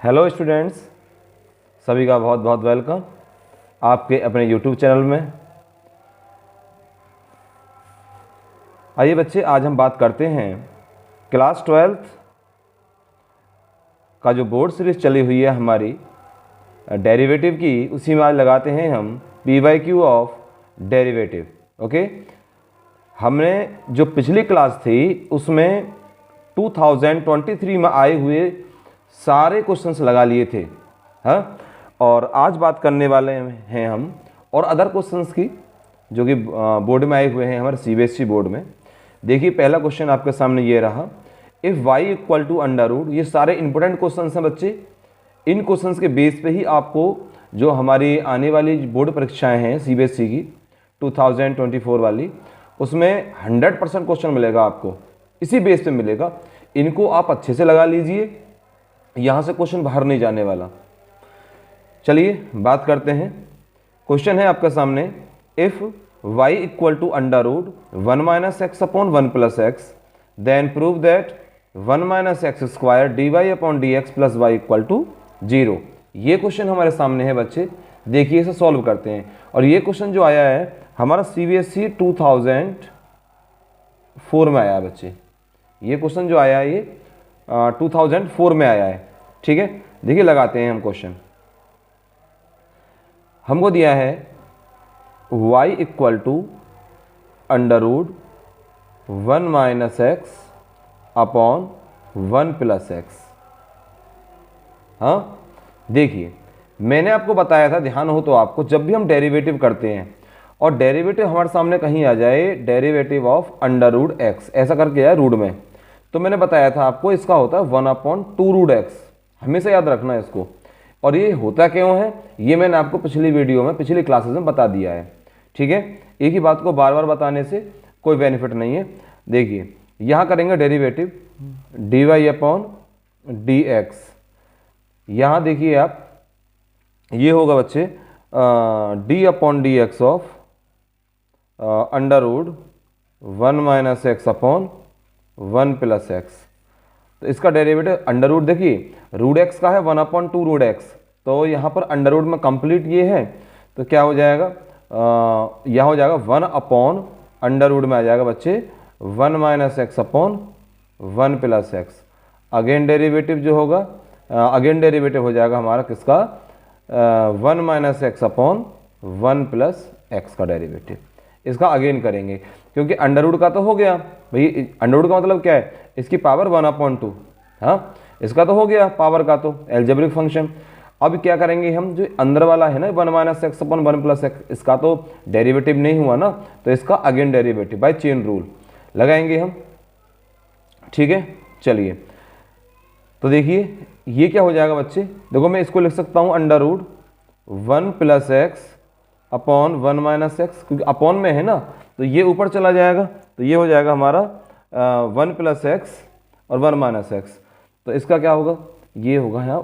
Hello students, सभी का बहुत बहुत वेलकम आपके अपने यूट्यूब चैनल में। आइए बच्चे, आज हम बात करते हैं क्लास 12th का जो बोर्ड सीरीज़ चली हुई है हमारी डेरिवेटिव की, उसी में आज लगाते हैं हम PYQ ऑफ डेरिवेटिव। ओके, हमने जो पिछली क्लास थी उसमें 2023 में आए हुए सारे क्वेश्चंस लगा लिए थे। हाँ, और आज बात करने वाले हैं हम और अदर क्वेश्चंस की जो कि बोर्ड में आए हुए हैं हमारे CBSE बोर्ड में। देखिए, पहला क्वेश्चन आपके सामने ये रहा, if y equal to under root. ये सारे इंपॉर्टेंट क्वेश्चंस हैं बच्चे। इन क्वेश्चंस के बेस पे ही आपको जो हमारी आने वाली बोर्ड परीक्षाएं हैं CBSE की 2024 वाली, उसमें 100% क्वेश्चन मिलेगा आपको, इसी बेस पे मिलेगा। इनको आप अच्छे से लगा लीजिए, यहाँ से क्वेश्चन बाहर नहीं जाने वाला। चलिए बात करते हैं। क्वेश्चन है आपके सामने, if y equal to under root 1 minus x upon 1 plus x, then prove that 1 minus x square d y upon d x plus y equal to 0। ये क्वेश्चन हमारे सामने है बच्चे। देखिए, इसे सॉल्व करते हैं। और ये क्वेश्चन जो आया है हमारा CBSE 2004 में आया है बच्चे। ये क्वेश्चन जो आया है ये 2004 में आया है। ठीक है, देखिए लगाते हैं हम क्वेश्चन। हमको दिया है y equal to under root 1 minus x upon 1 plus x. हाँ, देखिए मैंने आपको बताया था, ध्यान हो तो आपको, जब भी हम डेरिवेटिव करते हैं और डेरिवेटिव हमारे सामने कहीं आ जाए, derivative of under root x ऐसा करके आया रूट में, तो मैंने बताया था आपको इसका होता है 1/2 रूट एक्स। हमेशा याद रखना है इसको। और ये होता क्यों है ये मैंने आपको पिछली वीडियो में, पिछली क्लासेस में बता दिया है। ठीक है, एक ही बात को बार बार बताने से कोई बेनिफिट नहीं है। देखिए, यहाँ करेंगे derivative d y upon d x. यहाँ देखिए आप, ये होगा बच्चे d upon d x of under root 1 minus x upon 1 plus x. तो इसका डेरिवेटिव अंडर रूट, देखिए रूट एक्स का है 1/2 रूट एक्स, तो यहाँ पर अंडर रूट में कंप्लीट ये है, तो क्या हो जाएगा, यहाँ हो जाएगा 1 अपॉन अंडर रूट में आ जाएगा बच्चे 1 minus x upon 1 plus x. Again derivative जो होगा, अगेन डेरिवेटिव हो जाएगा हमारा किसका, 1 minus x upon 1 plus x का डेरिवेटिव। इसका अगेन करेंगे क्योंकि अंडर रूट का तो हो गया भाई। अंडर रूट का मतलब क्या है, इसकी पावर 1/2। हाँ, इसका तो हो गया पावर का, तो एल्जेब्रिक फंक्शन। अब क्या करेंगे हम, जो अंदर वाला है ना 1 minus x upon 1 plus x, इसका तो डेरिवेटिव नहीं हुआ ना, तो इसका again derivative by chain rule लगाएंगे हम। ठीक है, चलिए तो देखिए ये क्या हो जाएगा बच्चे, देखो मैं इसको लिख सकता हूँ under root 1 plus x upon 1 minus x, क्योंकि अपॉन में है ना तो ये ऊपर चला जाएगा, तो ये हो जाएगा हमारा 1 प्लस एक्स और 1 माइनस एक्स। तो इसका क्या होगा, ये होगा यहाँ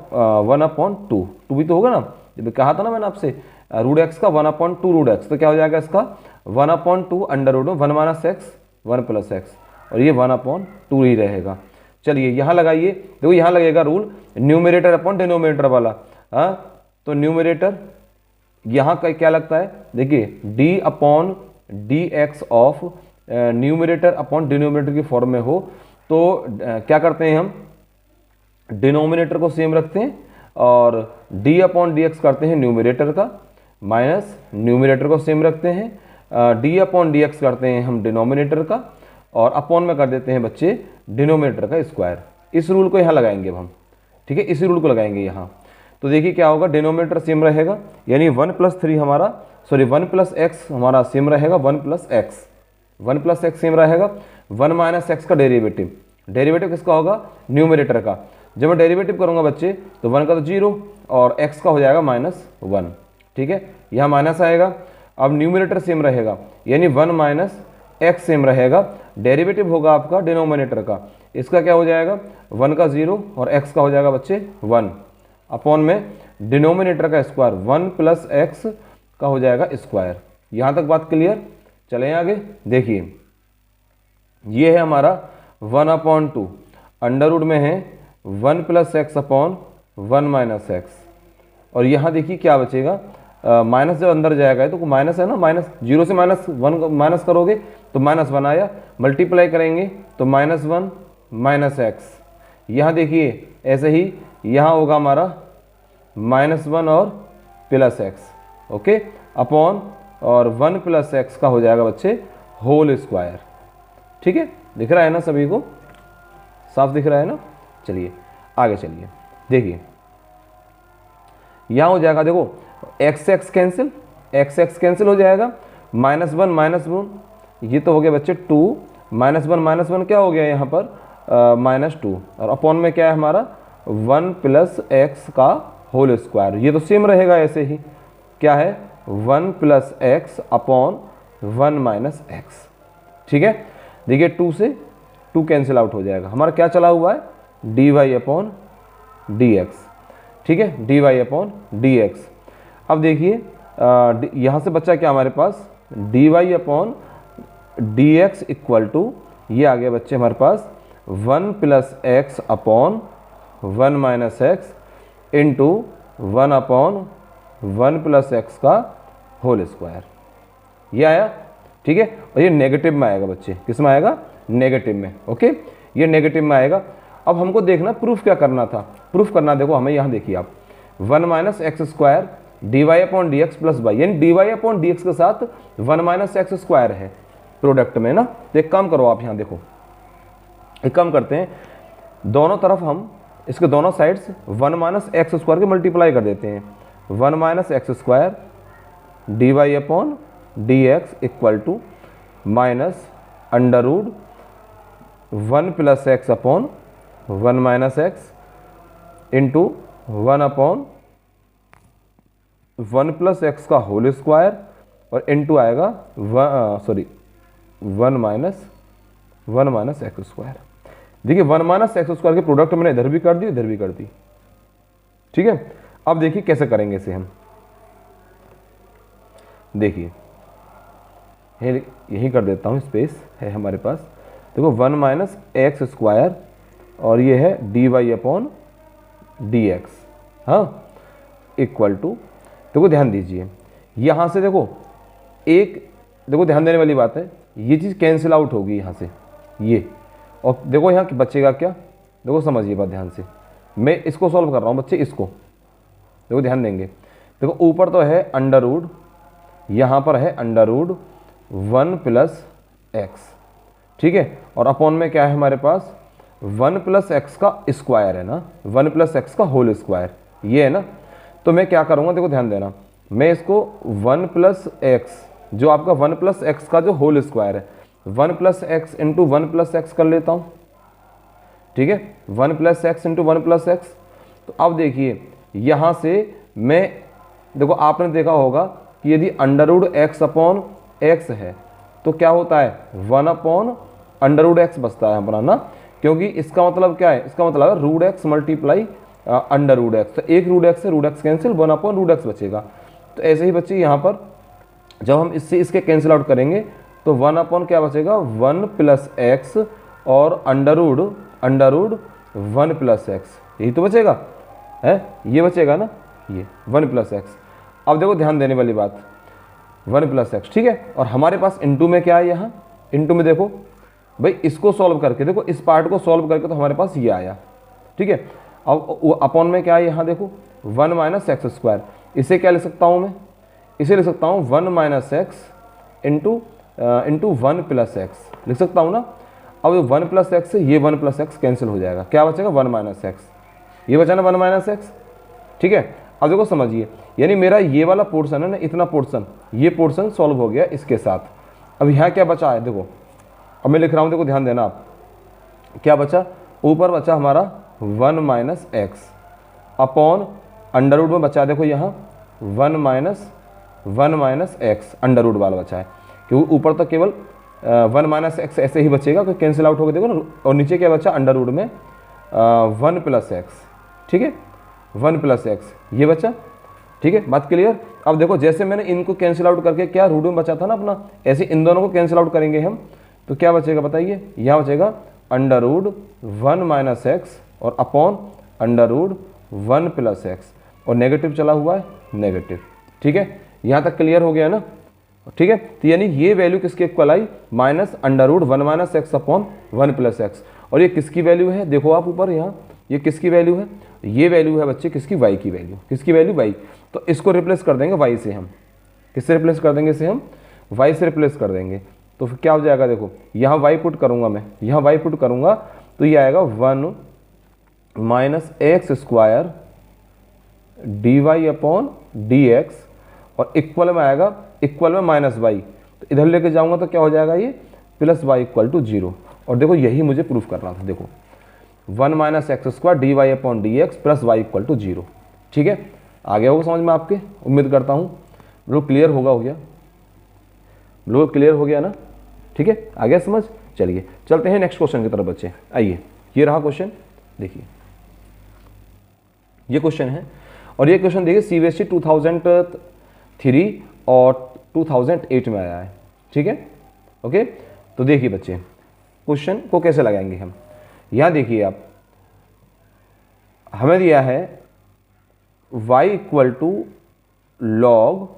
1/2। टू भी तो होगा ना, जब कहा था ना मैंने आपसे रूट एक्स का 1/2 रूट एक्स, तो क्या हो जाएगा इसका 1/2 अंडर रूट में 1 माइनस एक्स 1 प्लस एक्स, और ये 1/2 ही रहेगा। चलिए यहाँ लगाइए, देखो यहाँ लगेगा रूल न्यूमरेटर अपॉन डिनोमिनेटर वाला। हाँ, तो न्यूमरेटर यहाँ का क्या लगता है, देखिए D upon d x of numerator upon denominator की फॉर्म में हो, तो क्या करते हैं हम, डिनोमिनेटर को सेम रखते हैं और डी अपॉन डी एक्स करते हैं न्यूमरेटर का, माइनस न्यूमरेटर को सेम रखते हैं, डी अपॉन डी एक्स करते हैं हम डिनोमिनेटर का, और अपॉन में कर देते हैं बच्चे डिनोमिनेटर का स्क्वायर। इस रूल को यहाँ लगाएंगे अब हम। ठीक है, इसी रूल को लगाएंगे यहाँ। तो देखिए क्या होगा, डिनोमिनेटर सेम रहेगा, यानी 1 + 3 हमारा, सॉरी 1 + x हमारा सेम रहेगा, 1 + x, 1 + x सेम रहेगा। 1 माइनस एक्स का डेरिवेटिव, डेरिवेटिव किसका होगा, न्यूमरेटर का। जब मैं डेरिवेटिव करूंगा बच्चे तो 1 का तो 0 और x का हो जाएगा -1। ठीक है, यहाँ माइनस आएगा। अब न्यूमरेटर सेम रहेगा, यानी 1 माइनस एक्स सेम रहेगा। डेरिवेटिव होगा आपका डिनोमिनेटर का, इसका क्या हो जाएगा 1 का 0 और x का हो जाएगा बच्चे 1, अपॉन में डिनोमिनेटर का स्क्वायर 1 + x का हो जाएगा स्क्वायर। यहाँ तक बात क्लियर। चलें आगे, देखिए ये है हमारा 1/2 अंडर रूट में है 1 + x अपॉन 1 माइनस एक्स, और यहाँ देखिए क्या बचेगा, माइनस जब अंदर जाएगा तो माइनस है ना, माइनस 0 से -1 माइनस करोगे तो -1 आया, मल्टीप्लाई करेंगे तो -1 माइनस एक्स। यहाँ देखिए ऐसे ही यहाँ होगा हमारा -1 और प्लस एक्स, ओके, अपॉन और 1 प्लस एक्स का हो जाएगा बच्चे होल स्क्वायर। ठीक है, दिख रहा है ना सभी को, साफ दिख रहा है ना। चलिए आगे चलिए, देखिए यहाँ हो जाएगा, देखो x x cancel, x x cancel हो जाएगा, -1 ये तो हो गया बच्चे 2, -1 क्या हो गया यहाँ पर -2, और अपॉन में क्या है हमारा 1 प्लस एक्स का होल स्क्वायर। ये तो सेम रहेगा ऐसे ही, क्या है 1 plus x upon 1 minus x. ठीक है, देखिए 2 से 2 कैंसिल आउट हो जाएगा, हमारा क्या चला हुआ है dy अपॉन डी एक्स। ठीक है, dy अपॉन डी एक्स। अब देखिए यहाँ से बच्चा क्या हमारे पास dy upon d x equal to, ये आ गया बच्चे हमारे पास 1 plus x upon 1 minus x into 1 upon 1 plus x का होल स्क्वायर, ये आया। ठीक है, और ये नेगेटिव में आएगा बच्चे, किस में आएगा नेगेटिव में, ओके, ये नेगेटिव में आएगा। अब हमको देखना प्रूफ क्या करना था, प्रूफ करना देखो हमें यहाँ देखिए आप 1 minus x square d y upon d x plus y, यानी d y upon d x के साथ 1 माइनस एक्स स्क्वायर है प्रोडक्ट में ना। तो एक काम करो आप यहाँ देखो, एक काम करते हैं, दोनों तरफ हम इसके दोनों साइड्स 1 माइनस एक्स स्क्वायर के मल्टीप्लाई कर देते हैं। 1 minus x square d y upon d x equal to minus under root 1 plus x upon 1 minus x into 1 upon 1 plus x का होल स्क्वायर, और इंटू आएगा 1 माइनस एक्स स्क्वायर। देखिए 1 minus x square के product मैंने इधर भी कर दी, इधर भी कर दी। ठीक है, अब देखिए कैसे करेंगे इसे हम, देखिए यही कर देता हूँ, स्पेस है हमारे पास। देखो 1 माइनस एक्स स्क्वायर और ये है d y upon d x, हाँ, इक्वल टू, देखो ध्यान दीजिए यहाँ से देखो एक, देखो ध्यान देने वाली बात है, ये चीज़ कैंसिल आउट होगी यहाँ से ये, और देखो यहाँ बचेगा क्या, देखो समझिए बात ध्यान से, मैं इसको सॉल्व कर रहा हूँ बच्चे, इसको देखो ध्यान देंगे। देखो ऊपर तो है अंडर रूट, यहाँ पर है अंडर रूट 1 प्लस एक्स, ठीक है, और अपॉन में क्या है हमारे पास 1 प्लस एक्स का स्क्वायर है ना, 1 प्लस एक्स का होल स्क्वायर, ये है ना। तो मैं क्या करूँगा, देखो ध्यान देना, मैं इसको 1 प्लस एक्स, जो आपका 1 प्लस एक्स का जो होल स्क्वायर है, 1 plus x into 1 plus x कर लेता हूँ। ठीक है, 1 plus x into 1 plus x. तो अब देखिए यहाँ से मैं, देखो आपने देखा होगा कि यदि under root x upon x है तो क्या होता है 1 अपॉन अंडर रूट एक्स बचता है हमारा ना, क्योंकि इसका मतलब क्या है, इसका मतलब है root x multiply under root x, तो एक रूट एक्स से root x cancel, 1 upon root x बचेगा। तो ऐसे ही बच्चे यहाँ पर जब हम इससे इसके कैंसिल आउट करेंगे तो 1 अपॉन क्या बचेगा 1 प्लस एक्स और अंडर रूट 1 प्लस एक्स, यही तो बचेगा है, ये बचेगा ना, ये 1 प्लस एक्स। अब देखो ध्यान देने वाली बात 1 प्लस एक्स, ठीक है, और हमारे पास इंटू में क्या है, यहाँ इंटू में देखो भाई इसको सॉल्व करके, देखो इस पार्ट को सॉल्व करके तो हमारे पास ये आया। ठीक है, अब अपॉन में क्या है, यहाँ देखो 1 माइनस एक्स स्क्वायर, इसे क्या लिख सकता हूँ मैं, इसे लिख सकता हूँ 1 minus x into 1 plus x लिख सकता हूँ ना। अब 1 प्लस एक्स से ये 1 प्लस एक्स कैंसिल हो जाएगा, क्या बचेगा 1 माइनस एक्स, ये बचा ना 1 माइनस एक्स। ठीक है, अब देखो समझिए, यानी मेरा ये वाला पोर्शन है ना, इतना पोर्शन, ये पोर्शन सॉल्व हो गया इसके साथ। अब यहाँ क्या बचा है, देखो अब मैं लिख रहा हूँ, देखो ध्यान देना आप, क्या बचा, ऊपर बचा हमारा 1 minus x upon under root में बचा, देखो यहाँ 1 माइनस एक्स अंडर रूट वाला बचा है, क्योंकि ऊपर तो केवल 1 माइनस एक्स ऐसे ही बचेगा, कोई कैंसिल आउट होकर देखो ना, और नीचे क्या बचा अंडर रूट में 1 प्लस एक्स, ठीक है 1 प्लस एक्स ये बचा। ठीक है, बात क्लियर। अब देखो जैसे मैंने इनको कैंसिल आउट करके क्या रूट में बचा था ना अपना, ऐसे इन दोनों को कैंसिल आउट करेंगे हम, तो क्या बचेगा बताइए, यहाँ बचेगा अंडर रूट 1 माइनस एक्स और upon under root 1 plus x, और नेगेटिव चला हुआ है नेगेटिव। ठीक है, यहाँ तक क्लियर हो गया ना। ठीक है, तो यानी ये वैल्यू किसके इक्वल आई, minus under root 1 minus x upon 1 plus x. और ये किसकी वैल्यू है, देखो आप ऊपर यहाँ, ये किसकी वैल्यू है, ये वैल्यू है बच्चे किसकी, वाई की वैल्यू। किसकी वैल्यू, वाई। तो इसको रिप्लेस कर देंगे वाई से हम, किससे रिप्लेस कर देंगे इसे हम, वाई से रिप्लेस कर देंगे। तो फिर क्या हो जाएगा, देखो यहाँ वाई पुट करूँगा मैं, यहाँ वाई पुट करूँगा तो ये आएगा 1 minus x square d y upon d x, और इक्वल में आएगा, इक्वल में माइनस वाई, तो इधर लेके जाऊँगा तो क्या हो जाएगा ये, प्लस वाई इक्वल टू 0। और देखो यही मुझे प्रूफ करना था, देखो 1 minus x square d y upon d x plus y equal to 0। ठीक है, आ गया होगा समझ में आपके, उम्मीद करता हूँ लोग क्लियर होगा, हो गया लोग क्लियर हो गया ना। ठीक है, आ गया समझ। चलिए चलते हैं नेक्स्ट क्वेश्चन की तरफ बच्चे। आइए, ये रहा क्वेश्चन, देखिए ये क्वेश्चन है, और ये क्वेश्चन देखिए सीबीएसई 2003 और 2008 में आया है। ठीक है, ओके। तो देखिए बच्चे क्वेश्चन को कैसे लगाएंगे हम, यहाँ देखिए आप, हमें दिया है y equal to log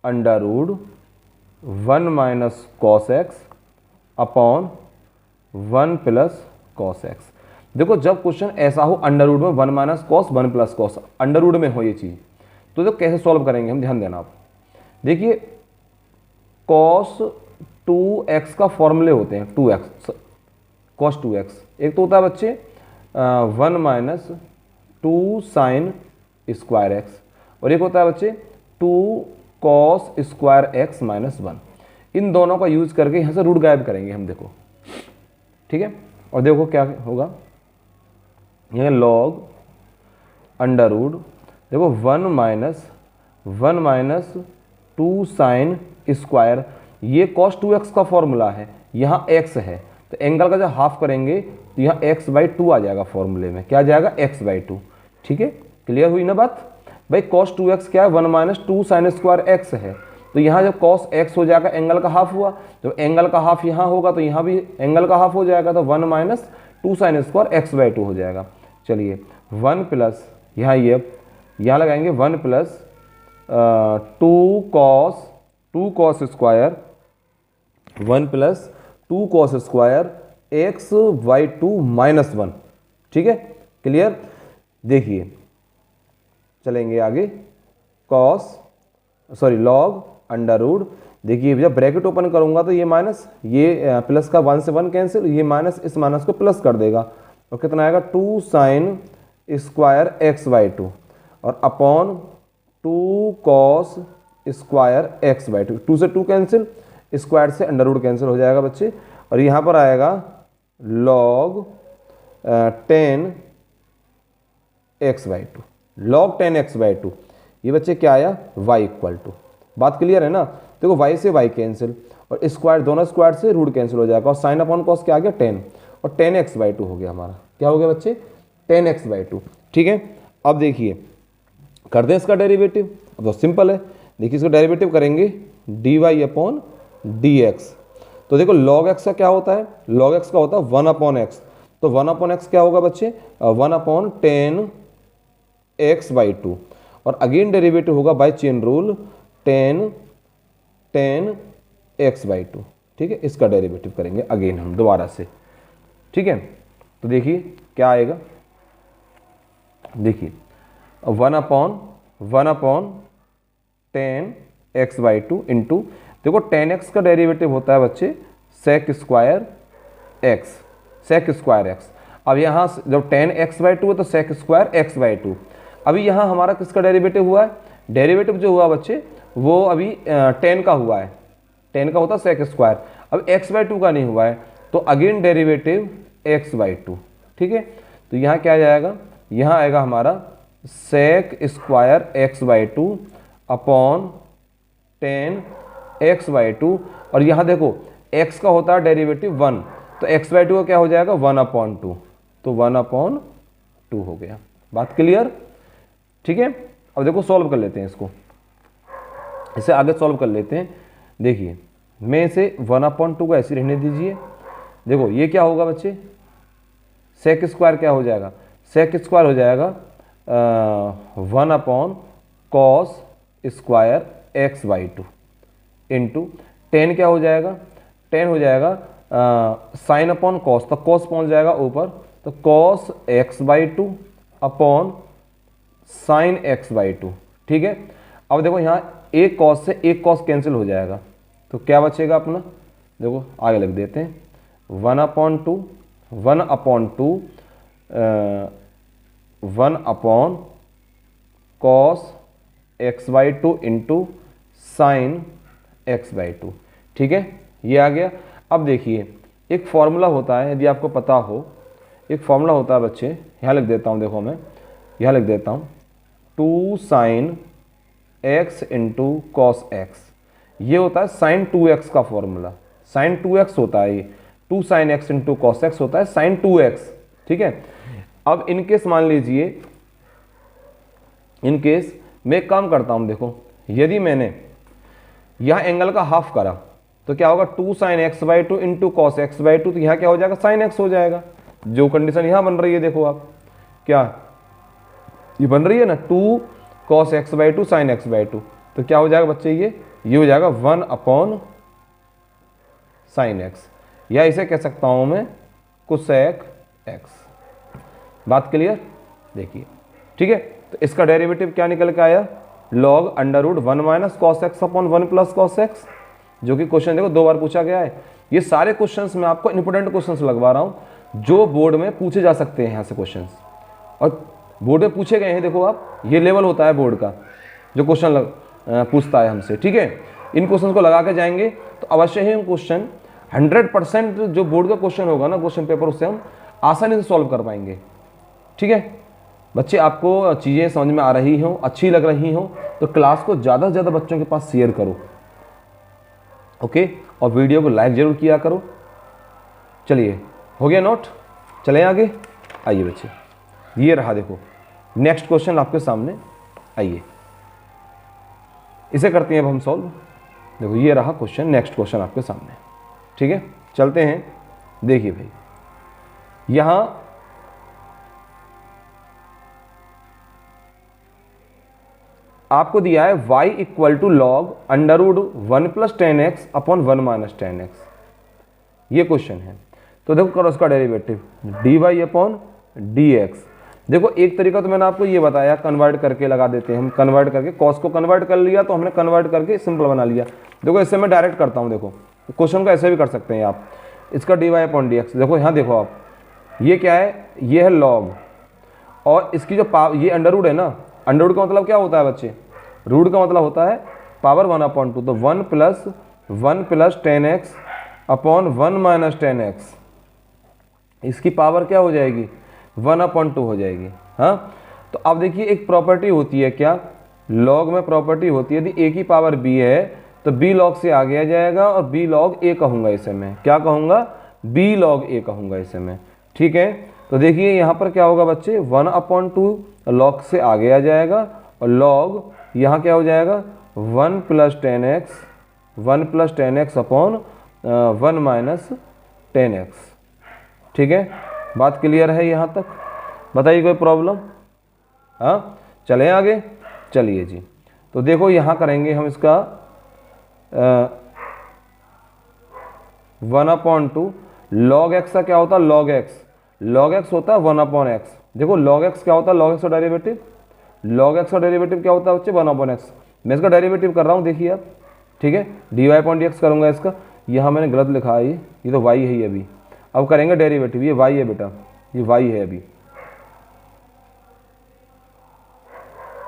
under root 1 minus cos x upon 1 plus cos x. देखो जब क्वेश्चन ऐसा हो अंडर रूट में 1 minus cos 1 plus cos, under root में हो ये चीज़, तो कैसे सॉल्व करेंगे हम, ध्यान देना आप। देखिए कॉस 2x का फॉर्मूले होते हैं, 2x कॉस 2x, एक तो होता है बच्चे 1 माइनस 2 साइन स्क्वायर एक्स, और एक होता है बच्चे 2 कॉस स्क्वायर एक्स माइनस 1। इन दोनों का यूज करके यहाँ से रूट गायब करेंगे हम, देखो। ठीक है, और देखो क्या होगा, यह लॉग अंडर रूट, देखो 1 माइनस 2 साइन स्क्वायर, ये कॉस 2x का फॉर्मूला है, यहाँ x है, तो एंगल का जब हाफ करेंगे तो यहाँ x/2 आ जाएगा फॉर्मूले में, क्या आ जाएगा, x/2। ठीक है, क्लियर हुई ना बात भाई। cos 2x क्या है, 1 माइनस 2 साइन स्क्वायर x है, तो यहाँ जब cos x हो जाएगा एंगल का हाफ हुआ, जब एंगल का हाफ यहाँ होगा तो यहाँ भी एंगल का हाफ हो जाएगा, तो 1 माइनस 2 साइन स्क्वायर x/2 हो जाएगा। चलिए 1 प्लस, यहाँ ये यहाँ लगाएंगे 1 plus 2 cos square 1 plus 2 cos square x/2 minus 1। ठीक है, क्लियर। देखिए चलेंगे आगे, लॉग अंडर रूट, देखिए जब ब्रैकेट ओपन करूंगा तो ये माइनस, ये प्लस का 1 से 1 कैंसिल, ये माइनस इस माइनस को प्लस कर देगा, और कितना आएगा 2 साइन स्क्वायर x/2, और अपॉन 2 कॉस स्क्वायर x/2, 2 से 2 कैंसिल, स्क्वायर से अंडर रूट कैंसिल हो जाएगा बच्चे, और यहाँ पर आएगा लॉग 10 x/2, लॉग 10 x/2। ये बच्चे क्या आया, y इक्वल टू, बात क्लियर है ना। देखो y से y कैंसिल, और स्क्वायर, दोनों स्क्वायर से रूट कैंसिल हो जाएगा, और साइन अपॉन कॉस क्या आ गया 10, और 10 x/2 हो गया हमारा, क्या हो गया बच्चे, 10 x/2। ठीक है, अब देखिए कर दें इसका डेरिवेटिव, अब तो सिंपल है। देखिए इसका डेरिवेटिव करेंगे dy अपॉन dx, तो देखो log x का क्या होता है, log x का होता है 1 अपॉन एक्स, तो 1 अपॉन एक्स क्या होगा बच्चे, 1 अपॉन 10 x/2, और अगेन डेरिवेटिव होगा बाय चेन रूल 10 x/2। ठीक है, इसका डेरिवेटिव करेंगे अगेन हम दोबारा से। ठीक है, तो देखिए क्या आएगा, देखिए 1 अपॉन 10 x/2 इंटू, देखो 10x का डेरिवेटिव होता है बच्चे सेक स्क्वायर x। अब यहाँ जब 10 x/2 है तो सेक स्क्वायर x/2। अभी यहाँ हमारा किसका डेरिवेटिव हुआ है, डेरिवेटिव जो हुआ बच्चे वो अभी 10 का हुआ है, 10 का होता है सेक स्क्वायर, अब x/2 का नहीं हुआ है, तो अगेन डेरिवेटिव x/2। ठीक है, तो यहाँ क्या आ जाएगा, यहाँ आएगा हमारा sec square x/2 upon 10 x/2, और यहाँ देखो x का होता है डेरिवेटिव 1, तो x/2 का क्या हो जाएगा 1/2, तो 1/2 हो गया। बात क्लियर। ठीक है, अब देखो सॉल्व कर लेते हैं इसको, इसे आगे सॉल्व कर लेते हैं। देखिए मैं इसे 1/2 को ऐसे रहने दीजिए। देखो ये क्या होगा बच्चे, सेक स्क्वायर क्या हो जाएगा, सेक स्क्वायर हो जाएगा 1 upon cos square x/2 into ten क्या हो जाएगा, टेन हो जाएगा साइन अपॉन कॉस, तो कॉस पहुंच जाएगा ऊपर, तो cos x/2 upon sine x/2। ठीक है, अब देखो यहाँ एक कॉस से एक कॉस कैंसिल हो जाएगा, तो क्या बचेगा अपना, देखो आगे लिख देते हैं 1/2 1 upon cos x/2 into sine x/2। ठीक है, ये आ गया। अब देखिए एक फॉर्मूला होता है, यदि आपको पता हो, एक फॉर्मूला होता है बच्चे, यहाँ लिख देता हूँ, देखो मैं यहाँ लिख देता हूँ 2 sine x into cos x, ये होता है साइन 2x का फॉर्मूला, साइन 2x होता है ये, 2 sine x into cos x होता है साइन 2x। ठीक है, अब इनकेस मान लीजिए, इनकेस मैं एक काम करता हूं, देखो यदि मैंने यहां एंगल का हाफ करा तो क्या होगा 2 sign x/2 into cos x/2, तो यहां क्या हो जाएगा साइन x हो जाएगा। जो कंडीशन यहां बन रही है, देखो आप क्या ये बन रही है ना, 2 कॉस x/2 साइन x/2, तो क्या हो जाएगा बच्चे, ये हो जाएगा 1 अपॉन साइन x, या इसे कह सकता हूं मैं कोसेक x। बात क्लियर, देखिए ठीक है। तो इसका डेरिवेटिव क्या निकल के आया, log √1 minus cos x upon 1 plus cos x, जो कि क्वेश्चन देखो 2 बार पूछा गया है। ये सारे क्वेश्चंस मैं आपको इंपोर्टेंट क्वेश्चंस लगवा रहा हूं जो बोर्ड में पूछे जा सकते हैं, यहाँ से क्वेश्चंस और बोर्ड में पूछे गए हैं। देखो आप, ये लेवल होता है बोर्ड का जो क्वेश्चन पूछता है हमसे। ठीक है, इन क्वेश्चन को लगा के जाएंगे तो अवश्य ही हम क्वेश्चन 100% जो बोर्ड का क्वेश्चन होगा ना, क्वेश्चन पेपर, उससे हम आसानी से सॉल्व कर पाएंगे। ठीक है बच्चे, आपको चीज़ें समझ में आ रही हो, अच्छी लग रही हो, तो क्लास को ज़्यादा से ज़्यादा बच्चों के पास शेयर करो। ओके, और वीडियो को लाइक जरूर किया करो। चलिए, हो गया नोट, चलें आगे। आइए बच्चे, ये रहा देखो नेक्स्ट क्वेश्चन आपके सामने, आइए इसे करते हैं अब हम सॉल्व। देखो ये रहा क्वेश्चन, नेक्स्ट क्वेश्चन आपके सामने। ठीक है, चलते हैं। देखिए भाई, यहां आपको दिया है y equal to log √1 plus 10x upon 1 minus 10x, ये क्वेश्चन है। तो देखो करो उसका डेरिवेटिव dy अपॉन dx। देखो एक तरीका तो मैंने आपको ये बताया, कन्वर्ट करके लगा देते हैं हम, कन्वर्ट करके कॉस को कन्वर्ट कर लिया तो हमने कन्वर्ट करके सिंपल बना लिया। देखो इससे मैं डायरेक्ट करता हूँ, देखो क्वेश्चन को ऐसे भी कर सकते हैं आप, इसका dy अपॉन dx। देखो यहाँ देखो आप, ये क्या है, ये है लॉग, और इसकी जो ये अंडर है ना, अंडर का मतलब क्या होता है बच्चे, रूट का मतलब होता है पावर 1/2, तो 1 plus 10x upon 1 minus 10x, इसकी पावर क्या हो जाएगी 1/2 हो जाएगी। हाँ, तो अब देखिए एक प्रॉपर्टी होती है, क्या लॉग में प्रॉपर्टी होती है, यदि a की पावर b है तो b लॉग से आगे आ जाएगा, और b लॉग a कहूँगा इसे मैं, क्या कहूँगा, b लॉग a कहूँगा इसे मैं। ठीक है, तो देखिए यहाँ पर क्या होगा बच्चे, 1/2 लॉग से आगे आ जाएगा, और लॉग यहाँ क्या हो जाएगा 1 plus 10x upon 1 minus 10x। ठीक है, बात क्लियर है यहाँ तक, बताइए कोई प्रॉब्लम। हाँ, चलें आगे, चलिए जी। तो देखो यहाँ करेंगे हम इसका 1/2 लॉग x का क्या होता है, लॉग x होता है 1/x। देखो लॉग x क्या होता है, लॉग x का डेरिवेटिव, लॉग x का डेरिवेटिव क्या होता है बच्चे 1/x। मैं इसका डेरिवेटिव कर रहा हूँ, देखिए आप। ठीक है, dy/dx करूँगा इसका, यहाँ मैंने गलत लिखा है, ये तो y है ही अभी। अब करेंगे डेरिवेटिव, ये y है बेटा, ये y है अभी,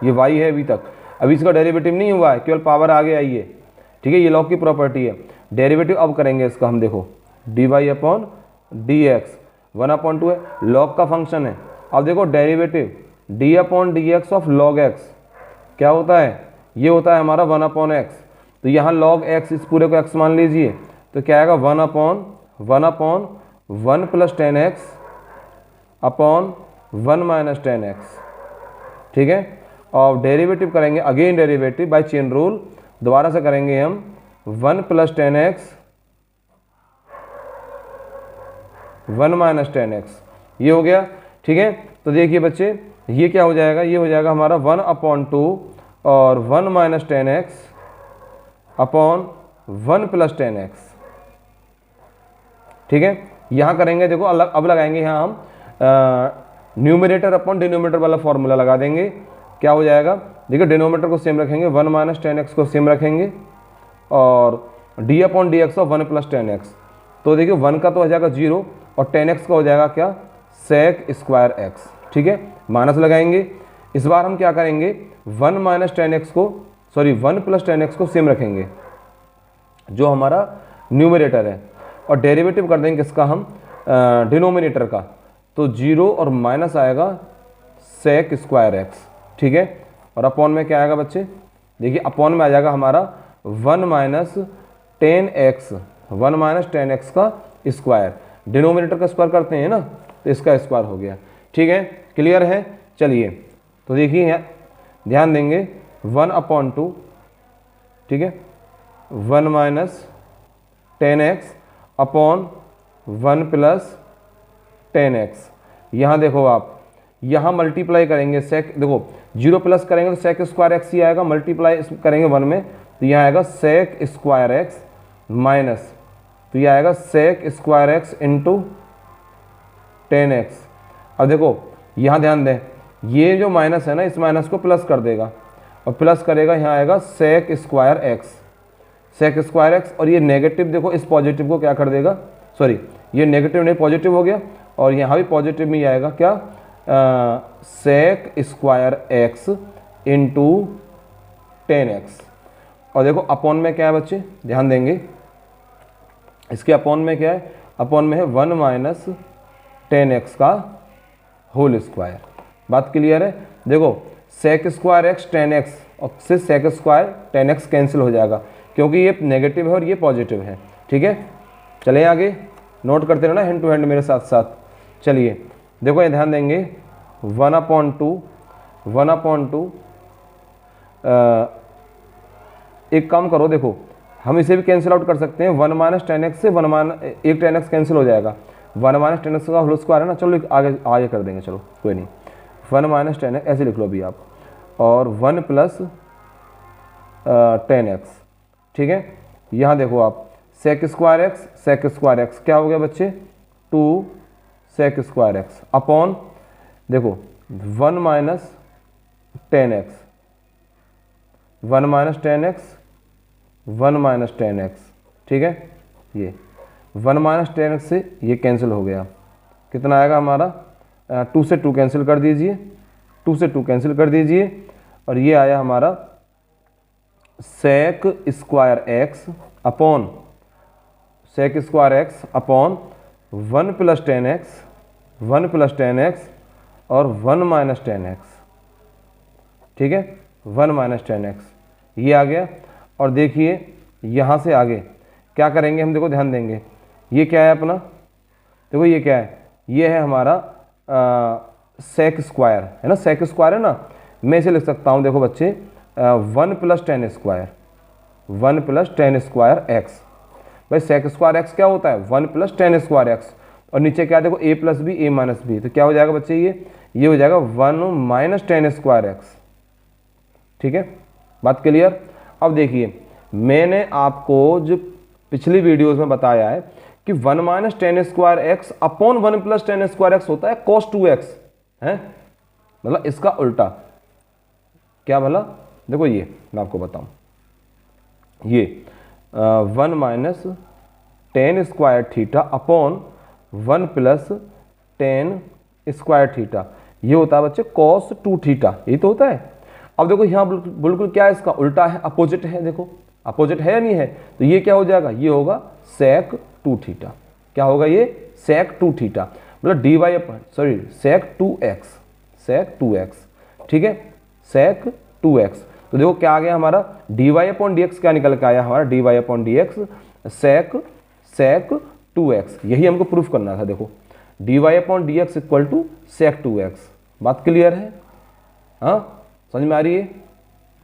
ये y है अभी तक, अभी इसका डेरिवेटिव नहीं हुआ है, केवल पावर आगे आई है। ठीक है, ये लॉग की प्रॉपर्टी है। डेरिवेटिव अब करेंगे इसका हम, देखो dy/dx 1/2 है, लॉग का फंक्शन है। अब देखो derivative d/dx of log x क्या होता है, ये होता है हमारा 1/x। तो यहाँ लॉग x, इस पूरे को x मान लीजिए, तो क्या आएगा 1/1 plus 10x upon 1 minus 10x। ठीक है, और डेरिवेटिव करेंगे, again derivative by chain rule, दोबारा से करेंगे हम 1 प्लस 10x 1 माइनस 10x, ये हो गया। ठीक है, तो देखिए बच्चे ये क्या हो जाएगा, ये हो जाएगा हमारा 1/2 और 1 minus 10x upon 1 plus 10x। ठीक है, यहाँ करेंगे देखो अलग, अब लगाएंगे यहाँ हम न्यूमरेटर अपॉन डिनोमिनेटर वाला फॉर्मूला लगा देंगे। क्या हो जाएगा, देखिए डिनोमिनेटर को सेम रखेंगे, 1 माइनस 10x को सेम रखेंगे और d upon d x of 1 plus 10x। तो देखिए 1 का तो हो जाएगा 0 और 10x का हो जाएगा क्या, सेक स्क्वायर x। ठीक है, माइनस लगाएंगे। इस बार हम क्या करेंगे, 1 माइनस 10x को, सॉरी 1 प्लस 10x को सेम रखेंगे जो हमारा न्यूमरेटर है, और डेरिवेटिव कर देंगे किसका हम, डिनोमिनेटर का। तो 0 और माइनस आएगा सेक स्क्वायर x। ठीक है, और अपॉन में क्या आएगा बच्चे, देखिए अपॉन में आ जाएगा हमारा 1 माइनस 10x, 1 माइनस 10x का स्क्वायर। डिनोमिनेटर का स्क्वायर करते हैं ना, तो इसका स्क्वायर हो गया। ठीक है, क्लियर है। चलिए तो देखिए यहाँ ध्यान देंगे 1/2, ठीक है, 1 minus 10x upon 1 plus 10x। यहाँ देखो आप, यहाँ मल्टीप्लाई करेंगे सेक, देखो 0 प्लस करेंगे तो सेक स्क्वायर एक्स ही आएगा, मल्टीप्लाई करेंगे 1 में तो यहाँ आएगा सेक स्क्वायर एक्स माइनस, तो ये आएगा sec square x into 10x। अब देखो यहाँ ध्यान दें, ये जो माइनस है ना, इस माइनस को प्लस कर देगा और प्लस करेगा, यहाँ आएगा sec square x, sec square x. और ये नेगेटिव देखो, इस पॉजिटिव को क्या कर देगा, सॉरी ये नेगेटिव नहीं पॉजिटिव हो गया, और यहाँ भी पॉजिटिव में ही आएगा क्या, सेक स्क्वायर एक्स इंटू 10x। और देखो अपॉन में क्या है बच्चे, ध्यान देंगे, इसके अपॉन में क्या है, अपॉन में है 1 माइनस 10x का होल स्क्वायर। बात क्लियर है। देखो सेक स्क्वायर एक्स 10x और से सेक स्क्वायर 10x कैंसिल हो जाएगा, क्योंकि ये नेगेटिव है और ये पॉजिटिव है। ठीक है, चलें आगे, नोट करते रहना हैंड टू हैंड मेरे साथ साथ। चलिए देखो ये ध्यान देंगे 1/2, 1/2, एक काम करो, देखो हम इसे भी कैंसिल आउट कर सकते हैं, 1 माइनस 10x से 1 10x कैंसिल हो जाएगा, 1 माइनस 10x का होल स्क्वायर है ना। चलो आगे आगे कर देंगे, चलो कोई नहीं, 1 माइनस 10x ऐसे लिख लो अभी आप, और 1 प्लस 10x। ठीक है, यहाँ देखो आप sec square x, sec square x क्या हो गया बच्चे, 2 सेक स्क्वायर एक्स अपॉन देखो 1 minus 10x, 1 minus 10x, 1 minus 10x। ठीक है, ये 1 माइनस 10x से ये कैंसिल हो गया, कितना आएगा हमारा, 2 से 2 कैंसिल कर दीजिए, 2 से 2 कैंसिल कर दीजिए, और ये आया हमारा sec square x upon sec square x upon 1 plus 10x, 1 plus 10x और 1 माइनस 10x। ठीक है, 1 माइनस 10x ये आ गया। और देखिए यहाँ से आगे क्या करेंगे हम, देखो ध्यान देंगे, ये क्या है अपना, देखो ये क्या है, ये है हमारा सेक स्क्वायर है ना, सेक स्क्वायर है ना, मैं इसे लिख सकता हूँ, देखो बच्चे 1 plus 10 square, 1 plus 10 square x. भाई सेक स्क्वायर एक्स क्या होता है, 1 प्लस 10 स्क्वायर एक्स, और नीचे क्या देखो a plus b, a minus b, तो क्या हो जाएगा बच्चे, ये हो जाएगा 1 माइनस 10 स्क्वायर एक्स। ठीक है, बात क्लियर। अब देखिए मैंने आपको जो पिछली वीडियोस में बताया है कि 1 minus 10 square x upon 1 plus 10 square x होता है cos 2x है, मतलब इसका उल्टा। क्या भला, देखो ये मैं आपको बताऊं, ये 1 minus 10 square theta upon 1 plus 10 square theta, ये होता है बच्चे cos 2 थीटा, यही तो होता है। अब देखो यहाँ बिल्कुल क्या है, इसका उल्टा है, अपोजिट है, देखो अपोजिट है या नहीं है, तो ये क्या हो जाएगा, ये होगा सेक 2 थीटा। क्या होगा ये, सेक 2 थीटा, मतलब dy सॉरी सेक 2x, सेक 2x। ठीक है, सेक 2x। तो देखो क्या आ गया हमारा, dy/dx क्या निकल के आया हमारा, dy/dx सेक 2x, यही हमको प्रूफ करना था। देखो dy/dx equal to sec 2x। बात क्लियर है, हाँ समझ में आ रही है।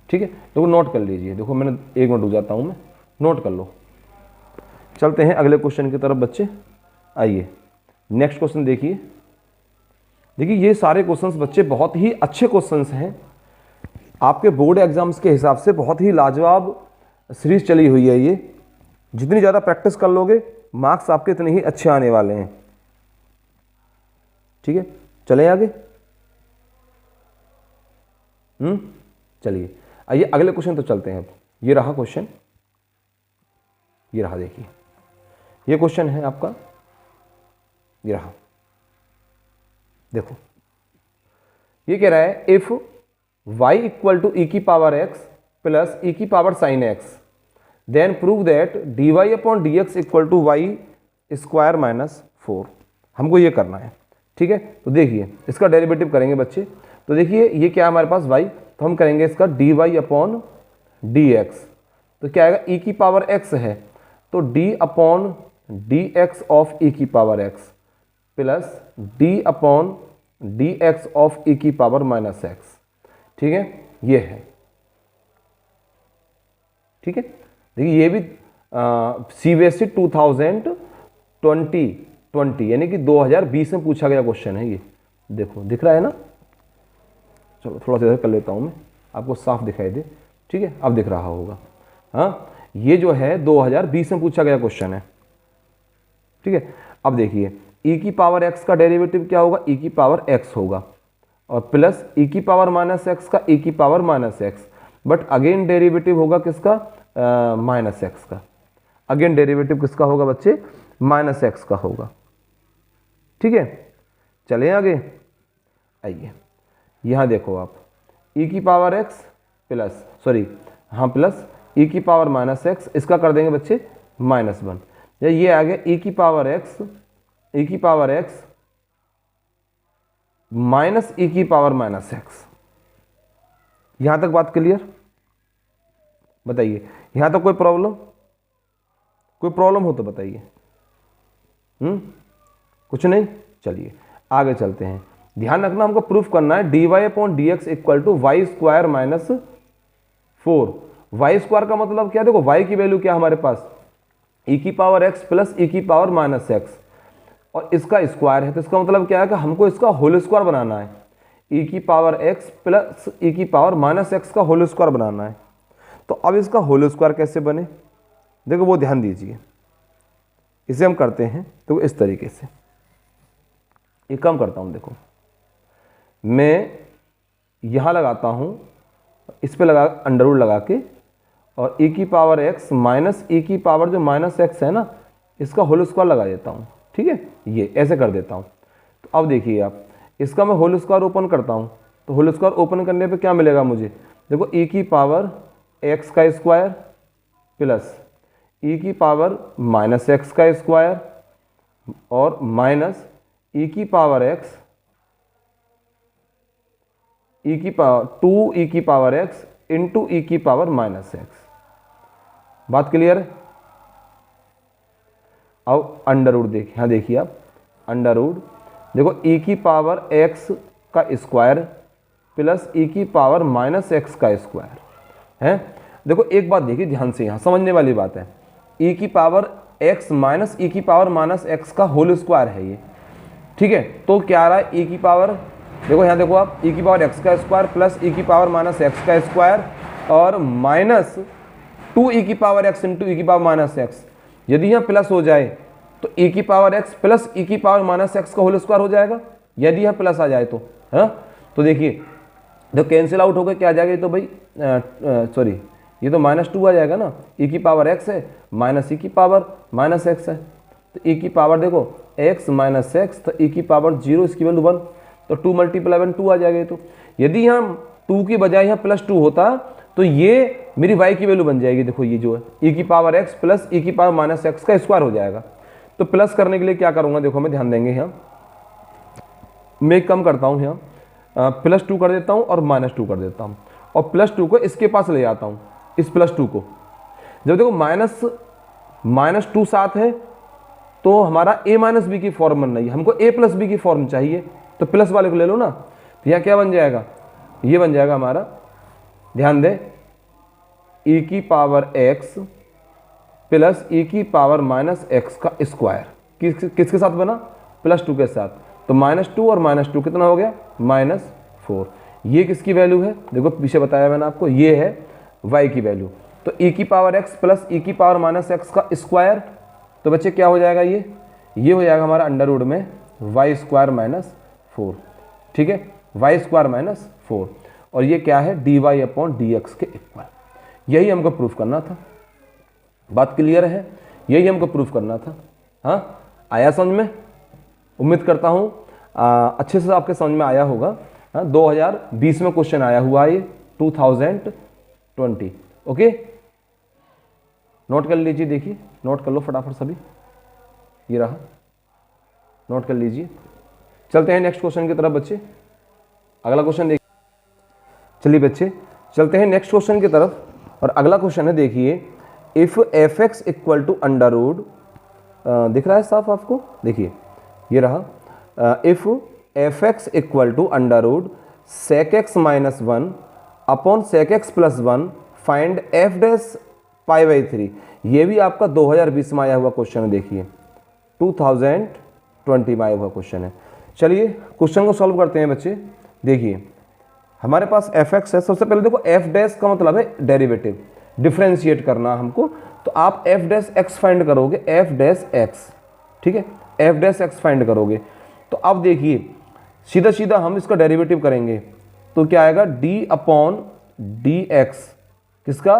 ठीक है, देखो नोट कर लीजिए, देखो मैंने 1 मिनट रुक जाता हूँ मैं, नोट कर लो। चलते हैं अगले क्वेश्चन की तरफ बच्चे, आइए नेक्स्ट क्वेश्चन देखिए। देखिए ये सारे क्वेश्चंस बच्चे बहुत ही अच्छे क्वेश्चंस हैं, आपके बोर्ड एग्जाम्स के हिसाब से बहुत ही लाजवाब सीरीज चली हुई है ये। जितनी ज़्यादा प्रैक्टिस कर लोगे मार्क्स आपके इतने ही अच्छे आने वाले हैं। ठीक है, चले आगे। चलिए आइए अगले क्वेश्चन तो चलते हैं। अब ये रहा क्वेश्चन, ये रहा, देखिए ये क्वेश्चन है आपका, ये रहा। देखो ये कह रहा है if y equal to e की पावर x प्लस ई की power sine x then prove that dy upon d x equal to y square minus 4। हमको ये करना है। ठीक है, तो देखिए इसका डेरिवेटिव करेंगे बच्चे। तो देखिए ये क्या है हमारे पास y, तो हम करेंगे इसका dy अपॉन डी एक्स। तो क्या आएगा, e की पावर x है तो d upon d x of e की power x plus d upon d x of e की पावर माइनस x। ठीक है, ये है। ठीक है, देखिए ये भी CBSE 2020 यानी कि 2020 में पूछा गया क्वेश्चन है ये। देखो दिख रहा है ना, चलो थोड़ा सा इधर कर लेता हूँ मैं, आपको साफ दिखाई दे। ठीक है, अब दिख रहा होगा। हाँ, ये जो है 2020 में पूछा गया क्वेश्चन है। ठीक है, अब देखिए e की पावर x का डेरिवेटिव क्या होगा, e की पावर x होगा और प्लस e की पावर माइनस x का e की power minus x, but again derivative होगा किसका, माइनस x का। अगेन डेरिवेटिव किसका होगा बच्चे, माइनस x का होगा। ठीक है, चलें आगे। आइए यहाँ देखो आप e की power x plus plus e की पावर माइनस x, इसका कर देंगे बच्चे माइनस 1। ये आ गया e की पावर x माइनस e की पावर माइनस x। यहां तक बात क्लियर? बताइए यहां तक कोई प्रॉब्लम हो तो बताइए। कुछ नहीं, चलिए आगे चलते हैं। ध्यान रखना हमको प्रूफ करना है dy upon d x equal to y square minus 4। Y square का मतलब क्या, देखो y की वैल्यू क्या हमारे पास, e की पावर x प्लस e की पावर माइनस x और इसका स्क्वायर है, तो इसका मतलब क्या है कि हमको इसका होल स्क्वायर बनाना है। e की पावर x प्लस e की पावर माइनस x का होल स्क्वायर बनाना है। तो अब इसका होल स्क्वायर कैसे बने, देखो वो ध्यान दीजिए। इसे हम करते हैं तो इस तरीके से, ये कम करता हूं। देखो मैं यहां लगाता हूं, इस पे लगा अंडर रूट लगा के, और e की पावर x माइनस e की पावर जो माइनस x है ना, इसका होल स्क्वायर लगा देता हूं। ठीक है, ये ऐसे कर देता हूं। तो अब देखिए आप, इसका मैं होल स्क्वायर ओपन करता हूं, तो होल स्क्वायर ओपन करने पे क्या मिलेगा मुझे, देखो e की पावर x का स्क्वायर प्लस e की पावर माइनस x का स्क्वायर और माइनस e की पावर x टू e की पावर x इंटू e की पावर माइनस x। बात क्लियर है? अब अंडर रूट देखिए, हाँ देखिए आप अंडर रूट, देखो e की पावर x का स्क्वायर प्लस e की पावर माइनस x का स्क्वायर है। देखो एक बात देखिए ध्यान से, यहाँ समझने वाली बात है, e की पावर x माइनस e की पावर माइनस x का होल स्क्वायर है ये। ठीक है, तो क्या आ रहा है, e की पावर, देखो यहाँ देखो आप, e की पावर x का स्क्वायर प्लस e की पावर माइनस x का स्क्वायर और माइनस 2e की पावर x इंटू e की पावर माइनस x। यदि यहाँ प्लस हो जाए तो e की पावर x प्लस e की पावर माइनस x का होल स्क्वायर हो जाएगा, यदि यहाँ प्लस आ जाए तो। हाँ, तो देखिए तो कैंसिल आउट होकर क्या आ जाएगा, तो भाई सॉरी ये तो माइनस 2 आ जाएगा ना, e की पावर x है माइनस e की पावर माइनस x है, तो e की पावर देखो x माइनस x, तो e की पावर 0, इसकी वैल्यू 1, तो 2 मल्टीप्लाई 1 2 आ जाएगा। तो यदि यहाँ 2 की बजाय यहाँ प्लस 2 होता तो ये मेरी y की वैल्यू बन जाएगी। देखो ये जो है e की पावर x प्लस e की पावर माइनस x का स्क्वायर हो जाएगा। तो प्लस करने के लिए क्या करूँगा, देखो मैं ध्यान देंगे, यहाँ मैं कम करता हूँ, यहाँ प्लस 2 कर देता हूँ और माइनस 2 कर देता हूँ, और प्लस 2 को इसके पास ले जाता हूँ, इस प्लस 2 को। जब देखो माइनस 2 साथ है तो हमारा a माइनस बी की फॉर्म बन रही है, हमको a प्लस बी की फॉर्म चाहिए, तो प्लस वाले को ले लो ना। तो यहाँ क्या बन जाएगा, ये बन जाएगा हमारा, ध्यान दे, e की पावर x प्लस e की पावर माइनस x का स्क्वायर किसके साथ बना, प्लस 2 के साथ। तो -2 और -2 कितना हो गया, -4। ये किसकी वैल्यू है, देखो पीछे बताया मैंने आपको, ये है y की वैल्यू। तो e की पावर x प्लस e की पावर -x का स्क्वायर, तो बच्चे क्या हो जाएगा, ये हो जाएगा हमारा अंडर रूट में y स्क्वायर -4, ठीक है, y स्क्वायर -4, और ये क्या है, dy अपॉन dx के इक्वल। यही हमको प्रूफ करना था। बात क्लियर है, यही हमको प्रूफ करना था। हाँ, आया समझ में? उम्मीद करता हूँ अच्छे से आपके समझ में आया होगा। हाँ, 2020 में क्वेश्चन आया हुआ है, 2020। ओके, नोट कर लीजिए, देखिए नोट कर लो फटाफट सभी, ये रहा, नोट कर लीजिए। चलते हैं नेक्स्ट क्वेश्चन की तरफ बच्चे, अगला क्वेश्चन देखिए। चलिए बच्चे चलते हैं नेक्स्ट क्वेश्चन की तरफ, और अगला क्वेश्चन है, देखिए, if f x equal to under root, दिख रहा है साफ आपको, देखिए ये रहा, if f x equal to under root sec x -1 upon sec x plus 1 find f dash π/3। ये भी आपका 2020 में आया हुआ क्वेश्चन है, देखिए 2020 में आया हुआ क्वेश्चन है। चलिए क्वेश्चन को सॉल्व करते हैं बच्चे। देखिए हमारे पास एफ एक्स है, सबसे पहले देखो एफ डैश का मतलब है डेरिवेटिव, डिफ्रेंशिएट करना हमको, तो आप एफ डैश एक्स फाइंड करोगे, एफ डैश एक्स, ठीक है, एफ डैश एक्स फाइंड करोगे। तो अब देखिए सीधा सीधा हम इसका डेरिवेटिव करेंगे, तो क्या आएगा, डी अपॉन डी एक्स, किसका,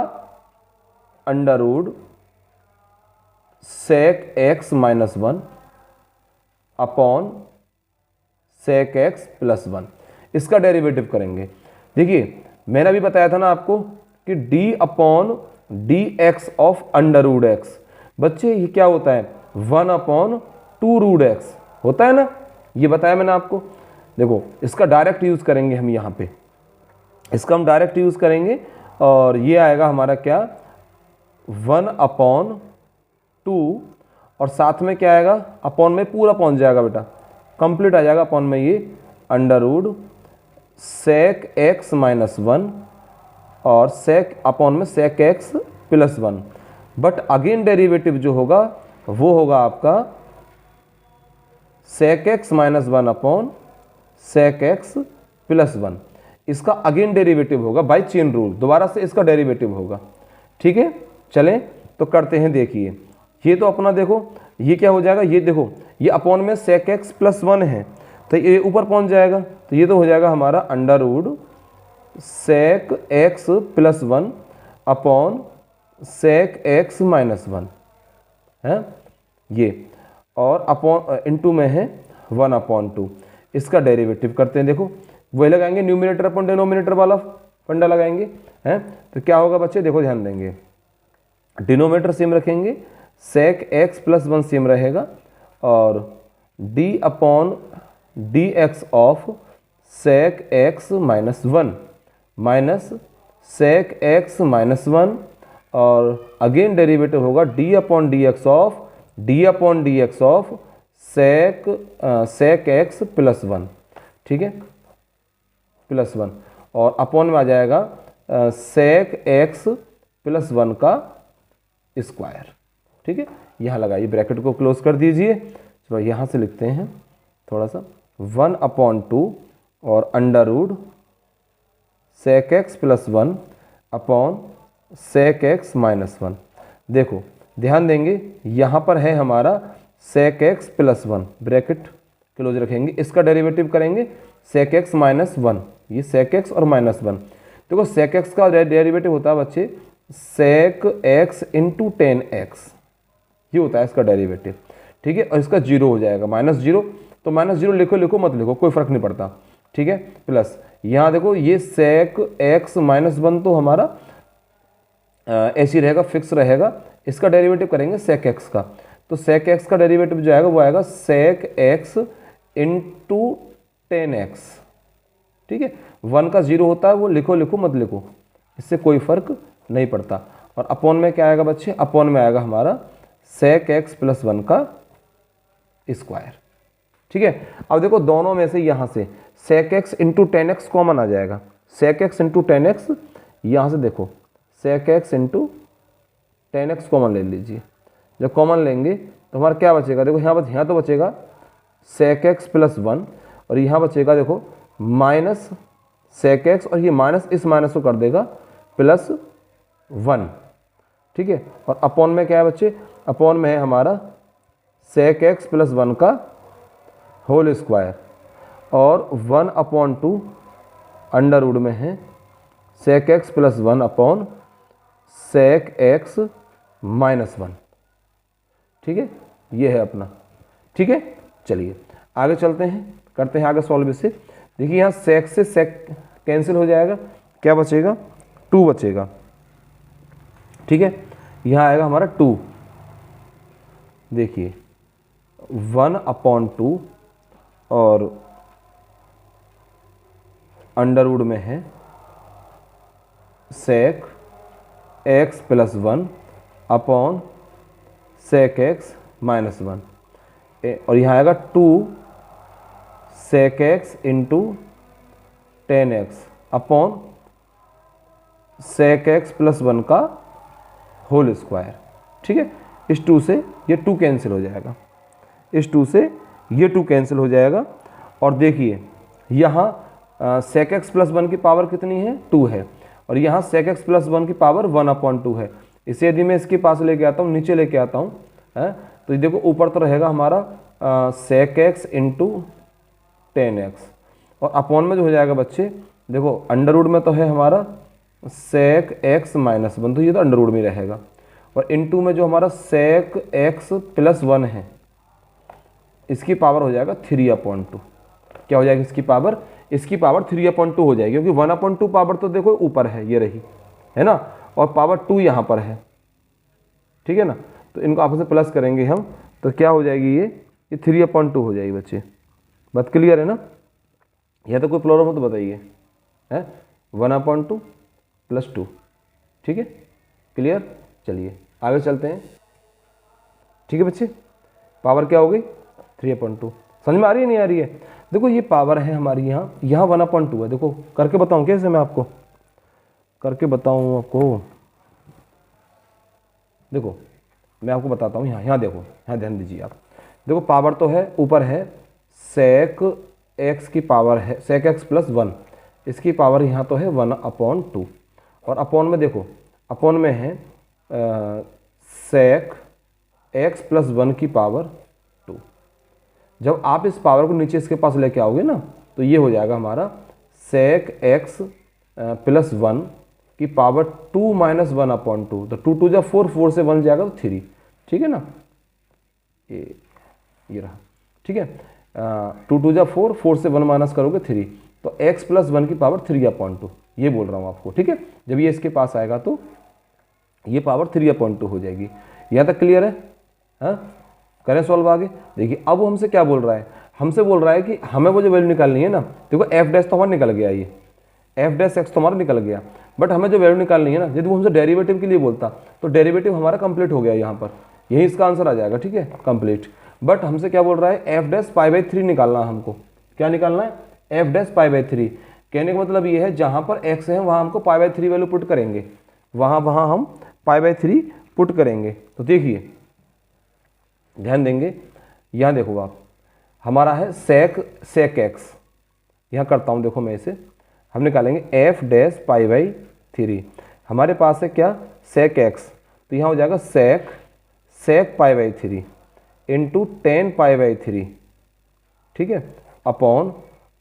under root sec x -1 upon sec x plus 1, इसका डेरिवेटिव करेंगे। देखिए मैंने अभी बताया था ना आपको कि d upon d x of under root x, बच्चे ये क्या होता है, 1 अपॉन 2 रूट एक्स होता है ना, ये बताया मैंने आपको। देखो इसका डायरेक्ट यूज करेंगे हम, यहाँ पे इसका हम डायरेक्ट यूज करेंगे, और ये आएगा हमारा क्या, 1 अपॉन 2, और साथ में क्या आएगा, अपॉन में पूरा पहुंच जाएगा बेटा, कंप्लीट आ जाएगा अपॉन में, ये अंडर रूट सेक एक्स -1 और सेक अपॉन में sec x plus 1, but again derivative जो होगा वो होगा आपका sec x -1 upon sec x plus 1, इसका अगेन डेरिवेटिव होगा बाय चेन रूल, दोबारा से इसका डेरिवेटिव होगा, ठीक है। चलें तो करते हैं, देखिए ये तो अपना देखो ये क्या हो जाएगा, ये देखो ये अपॉन में सेक एक्स प्लस 1 है, तो ये ऊपर पहुंच जाएगा, तो ये तो हो जाएगा हमारा under root sec x plus 1 upon sec x -1 है ये, और अपॉन इनटू में है 1 अपॉन 2, इसका डेरिवेटिव करते हैं। देखो वही लगाएंगे, न्यूमिनेटर अपॉन डिनोमिनेटर वाला फंडा लगाएंगे, हैं, तो क्या होगा बच्चे, देखो ध्यान देंगे, डिनोमिनेटर सेम रखेंगे, सेक एक्स प्लस 1 सेम रहेगा, और d upon d x of sec x -1 minus sec x -1, और अगेन डेरिवेटिव होगा d upon d x of sec x plus 1, ठीक है, प्लस 1, और अपॉन में आ जाएगा सेक एक्स प्लस 1 का स्क्वायर, ठीक है। यहाँ लगाइए, ब्रैकेट को क्लोज कर दीजिए। चलो यहाँ से लिखते हैं थोड़ा सा, 1 अपॉन 2 और under root sec x plus 1 upon sec x -1। देखो ध्यान देंगे, यहाँ पर है हमारा sec x plus 1, bracket close रखेंगे, इसका डेरिवेटिव करेंगे सेक एक्स -1, ये सेक एक्स और -1। देखो सेक एक्स का डेरिवेटिव होता है बच्चे सेक एक्स इंटू 10x, ये होता है इसका डेरिवेटिव, ठीक है, और इसका 0 हो जाएगा, -0, तो -0 लिखो मत लिखो, कोई फर्क नहीं पड़ता, ठीक है, प्लस यहाँ देखो ये सेक एक्स -1 तो हमारा ऐसी रहेगा, फिक्स रहेगा, इसका डेरिवेटिव करेंगे सेक एक्स का, तो सेक एक्स का डेरिवेटिव जो आएगा वो आएगा सेक एक्स इंटू 10x, ठीक है, 1 का 0 होता है, वो लिखो मत लिखो, इससे कोई फर्क नहीं पड़ता। और अपॉन में क्या आएगा बच्चे, अपॉन में आएगा हमारा सेक एक्स प्लस 1 का स्क्वायर, ठीक है। अब देखो दोनों में से यहाँ से sec x into 10x common आ जाएगा, सेक एक्स इंटू 10x, यहाँ से देखो सेक एक्स इंटू 10x कॉमन ले लीजिए, जब कॉमन लेंगे तो हमारा क्या बचेगा, देखो यहाँ तो बचेगा सेक एक्स प्लस 1 और यहाँ बचेगा देखो माइनस सेक एक्स और ये माइनस इस माइनस को कर देगा प्लस 1, ठीक है। और अपॉन में क्या है बच्चे, अपॉन में है हमारा सेक एक्स प्लस 1 का होल स्क्वायर और 1/2 अंडर रूट में है sec x plus 1 upon sec x minus 1, ठीक है। ये है अपना, ठीक है। चलिए आगे चलते हैं, करते हैं आगे सॉल्व इससे। देखिए यहाँ सेक से सेक कैंसिल हो जाएगा, क्या बचेगा 2 बचेगा, ठीक है। यहाँ आएगा हमारा 2, देखिए 1/2 और अंडर रूट में है sec x plus 1 upon sec x minus 1 और यहाँ आएगा 2 sec x into 10x upon sec x plus 1 का होल स्क्वायर, ठीक है। इस 2 से ये 2 कैंसिल हो जाएगा, इस 2 से ये 2 कैंसिल हो जाएगा और देखिए यहाँ सेक एक्स प्लस 1 की पावर कितनी है 2 है और यहाँ सेक एक्स प्लस 1 की पावर 1/2 है। इसे यदि मैं इसके पास लेके आता हूँ, नीचे लेके आता हूँ, है तो देखो ऊपर तो रहेगा हमारा सेक एक्स इंटू 10x और अपॉन में जो हो जाएगा बच्चे, देखो अंडर रूट में तो है हमारा सेक एक्स माइनस 1, तो ये तो अंडर रूट में रहेगा और इंटू में जो हमारा सेक एक्स प्लस 1 है इसकी पावर हो जाएगा 3/2। क्या हो जाएगा इसकी पावर 3/2 हो जाएगी, क्योंकि 1/2 पावर तो देखो ऊपर है, ये रही है ना, और पावर 2 यहाँ पर है, ठीक है ना। तो इनको आपस में प्लस करेंगे हम तो क्या हो जाएगी ये 3/2 हो जाएगी बच्चे। बात क्लियर है ना, यह तो कोई प्रॉब्लम हो तो बताइए, है 1/2 प्लस 2, ठीक है क्लियर। चलिए आगे चलते हैं, ठीक है बच्चे। पावर क्या हो गई 3/2, समझ में आ रही है नहीं आ रही है। देखो ये पावर है हमारी यहाँ 1/2 है। देखो करके बताऊँ कैसे, मैं आपको करके बताऊँ आपको, देखो मैं आपको बताता हूँ। यहाँ देखो, यहाँ ध्यान दीजिए आप, देखो पावर तो है ऊपर है सेक एक्स की पावर है सेक एक्स प्लस 1, इसकी पावर यहाँ तो है 1/2 और अपॉन में देखो अपॉन में है सेक एक्स प्लस 1 की पावर 2। जब आप इस पावर को नीचे इसके पास लेके आओगे ना तो ये हो जाएगा हमारा सेक एक्स प्लस 1 की पावर 2 माइनस 1/2, तो 2 2 जब 4 4 से 1 जाएगा तो 3, ठीक है ना, ये रहा, ठीक है। 2 2 जब 4 4 से 1 माइनस करोगे 3, तो x प्लस 1 की पावर 3/2, ये बोल रहा हूँ आपको, ठीक है। जब ये इसके पास आएगा तो ये पावर 3/2 हो जाएगी। यहाँ तक क्लियर है, हाँ करें सॉल्व आगे। देखिए अब वो हमसे क्या बोल रहा है, हमसे बोल रहा है कि हमें वो जो वैल्यू निकालनी है ना, देखो एफ डैश तो हमारा निकल गया, ये एफ डैश एक्स तो हमारा निकल गया, बट हमें जो वैल्यू निकालनी है ना, यदि वो हमसे डेरिवेटिव के लिए बोलता तो डेरिवेटिव हमारा कंप्लीट हो गया यहाँ पर, यही इसका आंसर आ जाएगा, ठीक है कंप्लीट। बट हमसे क्या बोल रहा है एफ डैश π/3 निकालना है हमको। क्या निकालना है एफ डैश π/3। कहने का मतलब ये है जहाँ पर एक्स है वहाँ हमको π/3 वैल्यू पुट करेंगे, वहाँ हम π/3 पुट करेंगे। तो देखिए ध्यान देंगे, यहाँ देखो आप, हमारा है सेक एक्स, यहाँ करता हूँ देखो मैं इसे, हम निकालेंगे एफ डैश π/3, हमारे पास है क्या सेक एक्स, तो यहाँ हो जाएगा सेक π/3 इंटू 10 π/3, ठीक है, अपॉन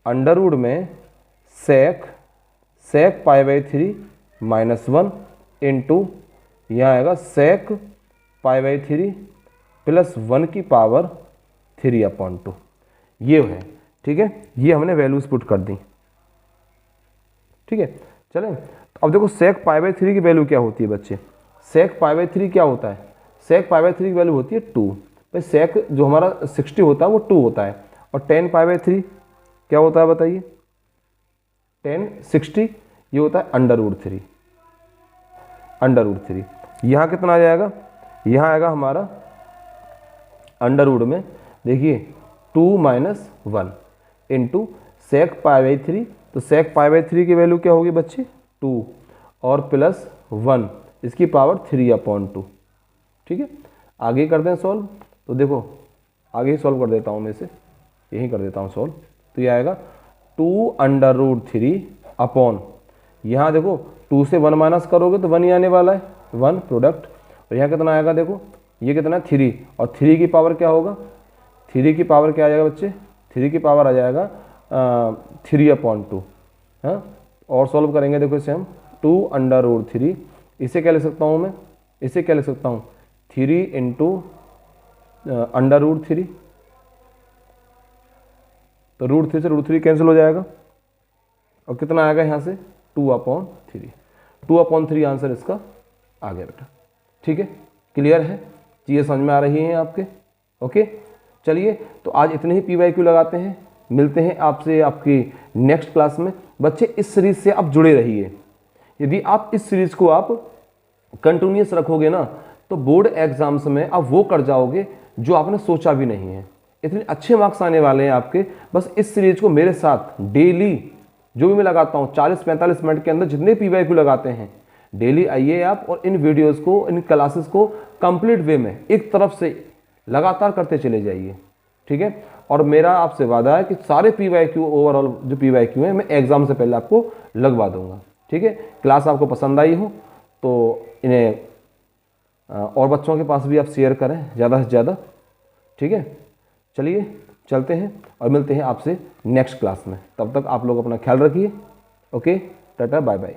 अंडर रूट में सेक π/3 माइनस 1 इंटू यहाँ आएगा सेक π/3 प्लस 1 की पावर 3/2, ये है, ठीक है। ये हमने वैल्यूज पुट कर दी, ठीक है। चलें तो अब देखो सेक π/3 की वैल्यू क्या होती है बच्चे, सेक π/3 क्या होता है, सेक π/3 की वैल्यू होती है 2। भाई सेक जो हमारा 60 होता है वो 2 होता है, और 10 π/3 क्या होता है बताइए, 10 60 ये होता है अंडर रूट 3। यहाँ कितना आ जाएगा, यहाँ आएगा हमारा अंडर रूट में देखिए 2 माइनस 1 इंटू सेक π/3, तो सेक π/3 की वैल्यू क्या होगी बच्चे 2 और प्लस 1 इसकी पावर 3/2, ठीक है। आगे करते हैं सॉल्व, तो देखो आगे ही सॉल्व कर देता हूँ मैं इसे, यही कर देता हूँ सॉल्व। तो ये आएगा 2√3 अपॉन, यहाँ देखो 2 से 1 माइनस करोगे तो 1 ही आने वाला है, 1 प्रोडक्ट। और यहाँ कितना आएगा देखो, ये कितना है 3, और 3 की पावर क्या होगा, 3 की पावर क्या आ जाएगा बच्चे, 3 की पावर आ जाएगा 3/2। हाँ, और सॉल्व करेंगे देखो इसे हम, 2√3, इसे क्या लिख सकता हूँ मैं, इसे क्या लिख सकता हूँ 3 इंटू √3, तो √3 से √3 कैंसिल हो जाएगा, और कितना आएगा यहाँ से 2/3, 2/3 आंसर इसका आ गया बेटा। ठीक है, क्लियर है, चीज़ें समझ में आ रही हैं आपके। ओके, चलिए तो आज इतने ही PYQ लगाते हैं, मिलते हैं आपसे आपकी नेक्स्ट क्लास में। बच्चे इस सीरीज से आप जुड़े रहिए, यदि आप इस सीरीज को आप कंटिन्यूस रखोगे ना तो बोर्ड एग्जाम्स में आप वो कर जाओगे जो आपने सोचा भी नहीं है, इतने अच्छे मार्क्स आने वाले हैं आपके। बस इस सीरीज को मेरे साथ डेली जो भी मैं लगाता हूँ 40-45 मिनट के अंदर जितने PYQ लगाते हैं, डेली आइए आप और इन वीडियोस को, इन क्लासेस को कंप्लीट वे में एक तरफ से लगातार करते चले जाइए। ठीक है, और मेरा आपसे वादा है कि सारे PYQ ओवरऑल जो PYQ हैं मैं एग्जाम से पहले आपको लगवा दूंगा। ठीक है, क्लास आपको पसंद आई हो तो इन्हें और बच्चों के पास भी आप शेयर करें ज़्यादा से ज़्यादा। ठीक है, चलिए चलते हैं और मिलते हैं आपसे नेक्स्ट क्लास में, तब तक आप लोग अपना ख्याल रखिए। Okay, tata bye bye.